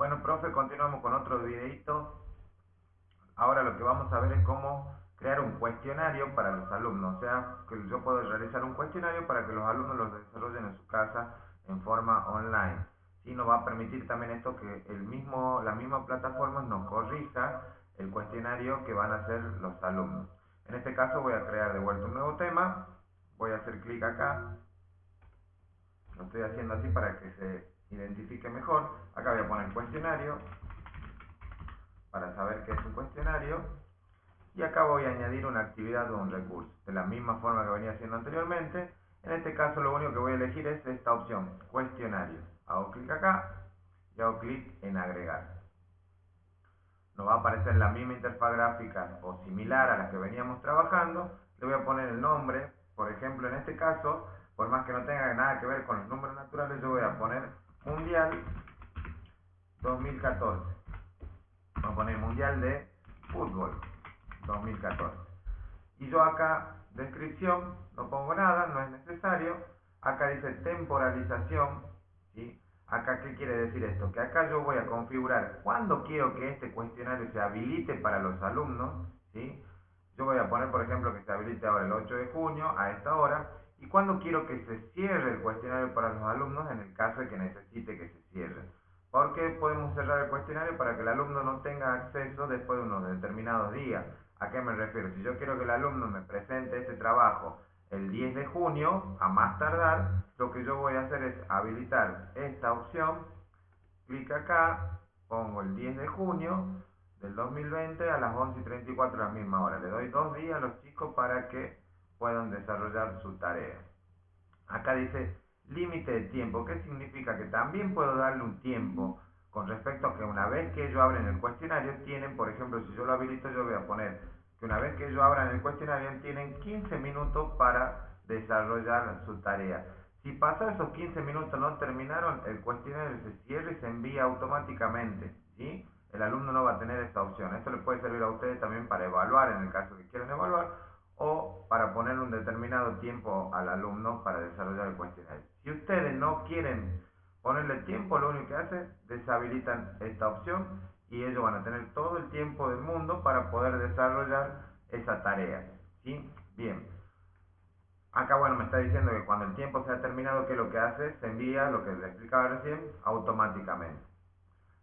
Bueno, profe, continuamos con otro videito. Ahora lo que vamos a ver es cómo crear un cuestionario para los alumnos. O sea, que yo puedo realizar un cuestionario para que los alumnos lo desarrollen en su casa en forma online. Sí, nos va a permitir también esto que la misma plataforma nos corrija el cuestionario que van a hacer los alumnos. En este caso voy a crear de vuelta un nuevo tema. Voy a hacer clic acá. Lo estoy haciendo así para que se identifique mejor. Acá voy a poner cuestionario para saber qué es un cuestionario. Y acá voy a añadir una actividad o un recurso, de la misma forma que venía haciendo anteriormente. En este caso lo único que voy a elegir es esta opción, cuestionario. Hago clic acá y hago clic en agregar. Nos va a aparecer la misma interfaz gráfica o similar a la que veníamos trabajando. Le voy a poner el nombre, por ejemplo en este caso, por más que no tenga nada que ver con los números naturales, yo voy a poner Mundial 2014. Voy a poner Mundial de Fútbol 2014. Y yo acá, descripción, no pongo nada, no es necesario. Acá dice temporalización, ¿sí? Acá, ¿qué quiere decir esto? Que acá yo voy a configurar cuándo quiero que este cuestionario se habilite para los alumnos, ¿sí? Yo voy a poner, por ejemplo, que se habilite ahora el 8 de junio a esta hora. Y cuándo quiero que se cierre el cuestionario para los alumnos en el caso de que necesite que se cierre. Porque podemos cerrar el cuestionario para que el alumno no tenga acceso después de unos determinados días. ¿A qué me refiero? Si yo quiero que el alumno me presente este trabajo el 10 de junio, a más tardar, lo que yo voy a hacer es habilitar esta opción, clic acá, pongo el 10 de junio del 2020 a las 11:34 a la misma hora. Le doy 2 días a los chicos para que puedan desarrollar su tarea. Acá dice límite de tiempo. ¿Qué significa? Que también puedo darle un tiempo con respecto a que una vez que ellos abren el cuestionario tienen, por ejemplo, si yo lo habilito, yo voy a poner que una vez que ellos abran el cuestionario tienen 15 minutos para desarrollar su tarea. Si pasados esos 15 minutos no terminaron, el cuestionario se cierra y se envía automáticamente, ¿sí? El alumno no va a tener esta opción. Esto le puede servir a ustedes también para evaluar en el caso que quieran evaluar o para poner un determinado tiempo al alumno para desarrollar el cuestionario. Si ustedes no quieren ponerle tiempo, lo único que hacen, deshabilitan esta opción y ellos van a tener todo el tiempo del mundo para poder desarrollar esa tarea. ¿Sí? Bien. Acá, bueno, me está diciendo que cuando el tiempo se ha terminado, ¿qué es lo que hace? Se envía, lo que les explicaba recién, automáticamente.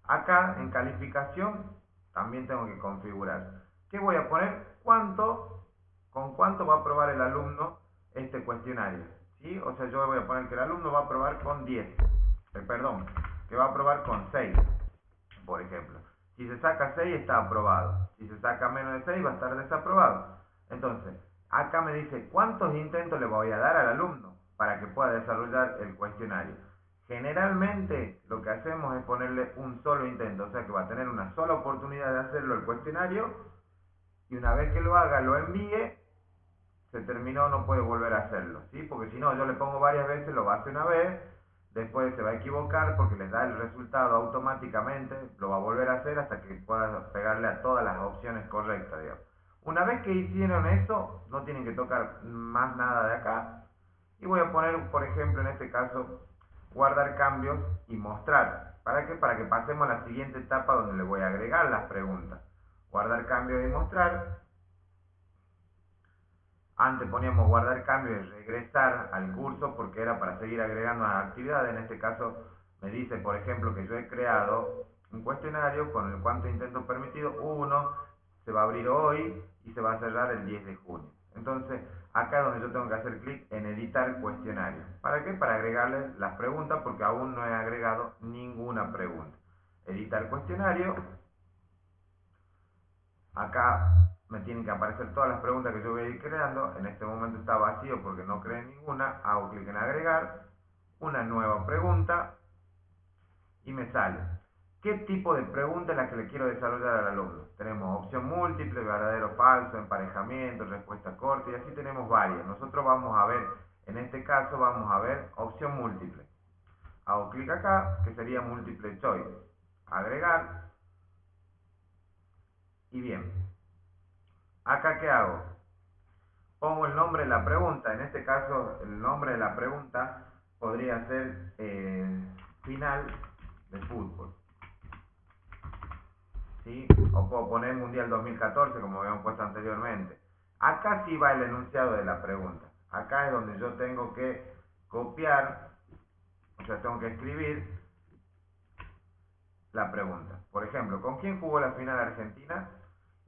Acá, en calificación, también tengo que configurar. ¿Qué voy a poner? ¿Con cuánto va a aprobar el alumno este cuestionario? ¿Sí? O sea, yo voy a poner que el alumno va a aprobar con 10. Perdón, que va a aprobar con 6, por ejemplo. Si se saca 6 está aprobado. Si se saca menos de 6 va a estar desaprobado. Entonces, acá me dice cuántos intentos le voy a dar al alumno para que pueda desarrollar el cuestionario. Generalmente lo que hacemos es ponerle un solo intento, o sea que va a tener una sola oportunidad de hacerlo el cuestionario y una vez que lo haga, lo envíe, se terminó, no puede volver a hacerlo, ¿sí? Porque si no, yo le pongo varias veces, lo va a hacer una vez, después se va a equivocar porque les da el resultado automáticamente, lo va a volver a hacer hasta que pueda pegarle a todas las opciones correctas, digamos. Una vez que hicieron eso, no tienen que tocar más nada de acá. Y voy a poner, por ejemplo, en este caso, guardar cambios y mostrar. ¿Para qué? Para que pasemos a la siguiente etapa donde le voy a agregar las preguntas. Guardar cambios y mostrar. Antes poníamos guardar cambios y regresar al curso porque era para seguir agregando actividades. En este caso me dice, por ejemplo, que yo he creado un cuestionario con el cuánto intento permitido. Uno se va a abrir hoy y se va a cerrar el 10 de junio. Entonces, acá es donde yo tengo que hacer clic en editar cuestionario. ¿Para qué? Para agregarle las preguntas porque aún no he agregado ninguna pregunta. Editar cuestionario. Acá me tienen que aparecer todas las preguntas que yo voy a ir creando. En este momento está vacío porque no creé ninguna. Hago clic en agregar, una nueva pregunta y me sale. ¿Qué tipo de pregunta es la que le quiero desarrollar al alumno? Tenemos opción múltiple, verdadero o falso, emparejamiento, respuesta corta y así tenemos varias. Nosotros vamos a ver, en este caso vamos a ver opción múltiple. Hago clic acá, que sería múltiple choice. Agregar y bien. ¿Acá qué hago? Pongo el nombre de la pregunta. En este caso, el nombre de la pregunta podría ser final de fútbol. ¿sí? O puedo poner Mundial 2014 como habíamos puesto anteriormente. Acá sí va el enunciado de la pregunta. Acá es donde yo tengo que copiar, o sea, tengo que escribir la pregunta. Por ejemplo, ¿con quién jugó la final Argentina?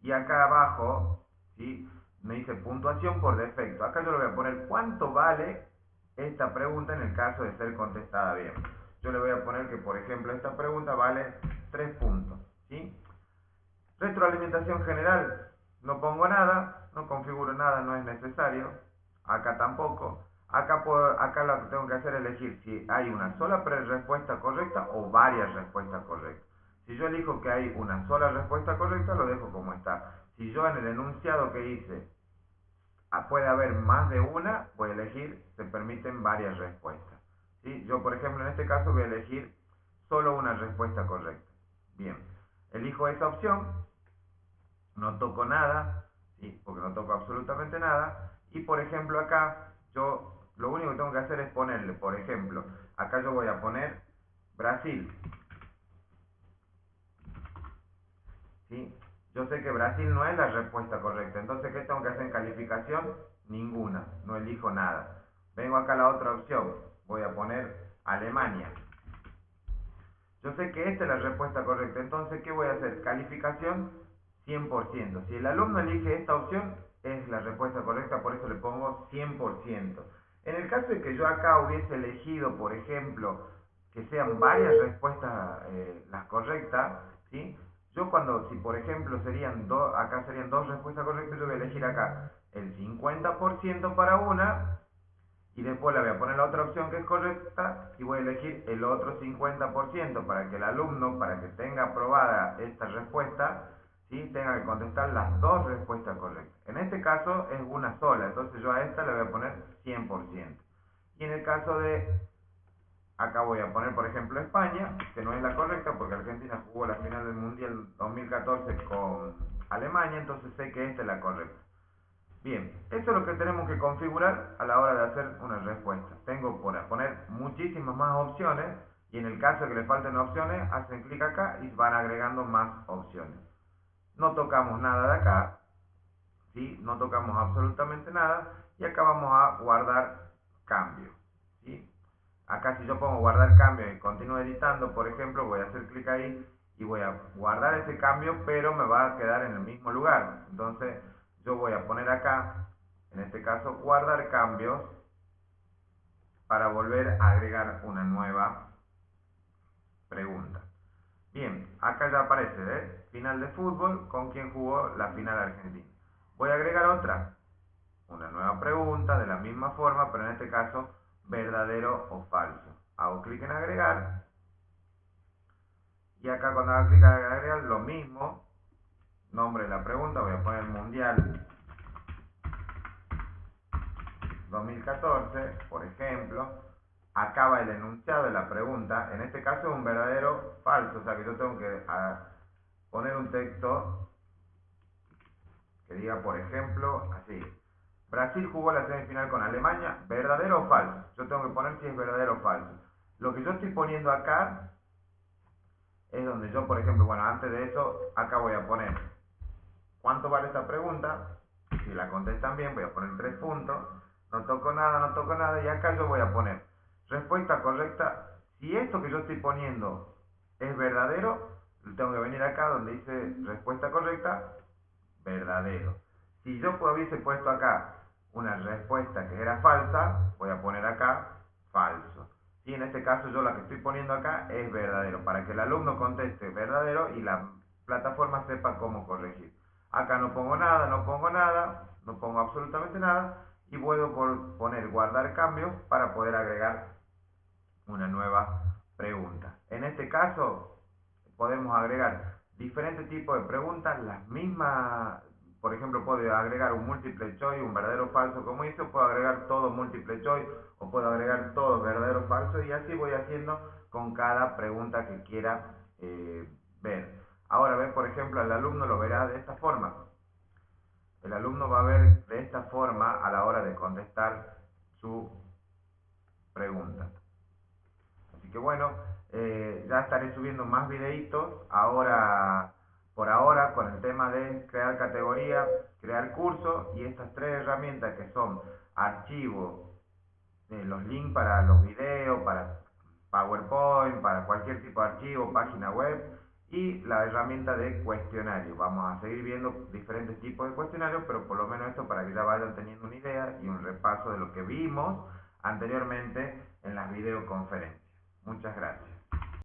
Y acá abajo, ¿sí? Me dice puntuación por defecto. Acá yo le voy a poner cuánto vale esta pregunta en el caso de ser contestada bien. Yo le voy a poner que, por ejemplo, esta pregunta vale 3 puntos, ¿sí? Retroalimentación general, no pongo nada, no configuro nada, no es necesario. Acá tampoco. Acá lo que tengo que hacer es elegir si hay una sola respuesta correcta o varias respuestas correctas. Si yo elijo que hay una sola respuesta correcta, lo dejo como está. Si yo en el enunciado que hice puede haber más de una, voy a elegir, se permiten varias respuestas. ¿Sí? Yo, por ejemplo, en este caso voy a elegir solo una respuesta correcta. Bien, elijo esa opción, no toco nada, ¿sí? Porque no toco absolutamente nada. Y por ejemplo acá, yo lo único que tengo que hacer es ponerle, por ejemplo, acá yo voy a poner Brasil, ¿sí? Yo sé que Brasil no es la respuesta correcta, entonces ¿qué tengo que hacer en calificación? Ninguna, no elijo nada. Vengo acá a la otra opción, voy a poner Alemania. Yo sé que esta es la respuesta correcta, entonces ¿qué voy a hacer? Calificación 100%. Si el alumno elige esta opción, es la respuesta correcta, por eso le pongo 100%. En el caso de que yo acá hubiese elegido, por ejemplo, que sean varias respuestas las correctas, ¿sí? Yo si por ejemplo acá serían dos respuestas correctas, yo voy a elegir acá el 50% para una y después le voy a poner la otra opción que es correcta y voy a elegir el otro 50% para que el alumno, para que tenga aprobada esta respuesta, ¿sí? Tenga que contestar las dos respuestas correctas. En este caso es una sola, entonces yo a esta le voy a poner 100%. Y en el caso de, acá voy a poner por ejemplo España, que no es la correcta porque Argentina jugó la final del Mundial 2014 con Alemania, entonces sé que esta es la correcta. Bien, esto es lo que tenemos que configurar a la hora de hacer una respuesta. Tengo por poner muchísimas más opciones y en el caso de que le falten opciones, hacen clic acá y van agregando más opciones. No tocamos nada de acá, ¿sí? No tocamos absolutamente nada y acá vamos a guardar cambio, ¿sí? Acá si yo pongo guardar cambio y continúo editando, por ejemplo, voy a hacer clic ahí y voy a guardar ese cambio, pero me va a quedar en el mismo lugar. Entonces yo voy a poner acá, en este caso, guardar cambios para volver a agregar una nueva pregunta. Bien, acá ya aparece, ¿eh? Final de fútbol, con quién jugó la final argentina. Voy a agregar otra, una nueva pregunta de la misma forma, pero en este caso, verdadero o falso. Hago clic en agregar y acá cuando haga clic en agregar, lo mismo, nombre de la pregunta, voy a poner mundial 2014, por ejemplo, acaba el enunciado de la pregunta, en este caso es un verdadero falso, o sea que yo tengo que poner un texto que diga, por ejemplo, así, Brasil jugó la semifinal con Alemania, ¿verdadero o falso? Yo tengo que poner si es verdadero o falso. Lo que yo estoy poniendo acá es donde yo, por ejemplo, bueno, antes de eso, acá voy a poner ¿cuánto vale esta pregunta? Si la contestan bien, voy a poner 3 puntos. No toco nada, no toco nada. Y acá yo voy a poner respuesta correcta. Si esto que yo estoy poniendo es verdadero, tengo que venir acá donde dice respuesta correcta, verdadero. Si yo hubiese puesto acá una respuesta que era falsa, voy a poner acá falso. Y en este caso yo la que estoy poniendo acá es verdadero, para que el alumno conteste verdadero y la plataforma sepa cómo corregir. Acá no pongo nada, no pongo nada, no pongo absolutamente nada y puedo poner guardar cambios para poder agregar una nueva pregunta. En este caso podemos agregar diferentes tipos de preguntas, las mismas, por ejemplo, puedo agregar un multiple choice, un verdadero o falso como hice, puedo agregar todo multiple choice o puedo agregar todo verdadero o falso y así voy haciendo con cada pregunta que quiera ver. Ahora, ve, por ejemplo, el alumno lo verá de esta forma. El alumno va a ver de esta forma a la hora de contestar su pregunta. Así que bueno, ya estaré subiendo más videitos. Ahora por ahora con el tema de crear categoría, crear curso y estas tres herramientas que son archivo, los links para los videos, para PowerPoint, para cualquier tipo de archivo, página web y la herramienta de cuestionario. Vamos a seguir viendo diferentes tipos de cuestionarios, pero por lo menos esto para que ya vayan teniendo una idea y un repaso de lo que vimos anteriormente en las videoconferencias. Muchas gracias.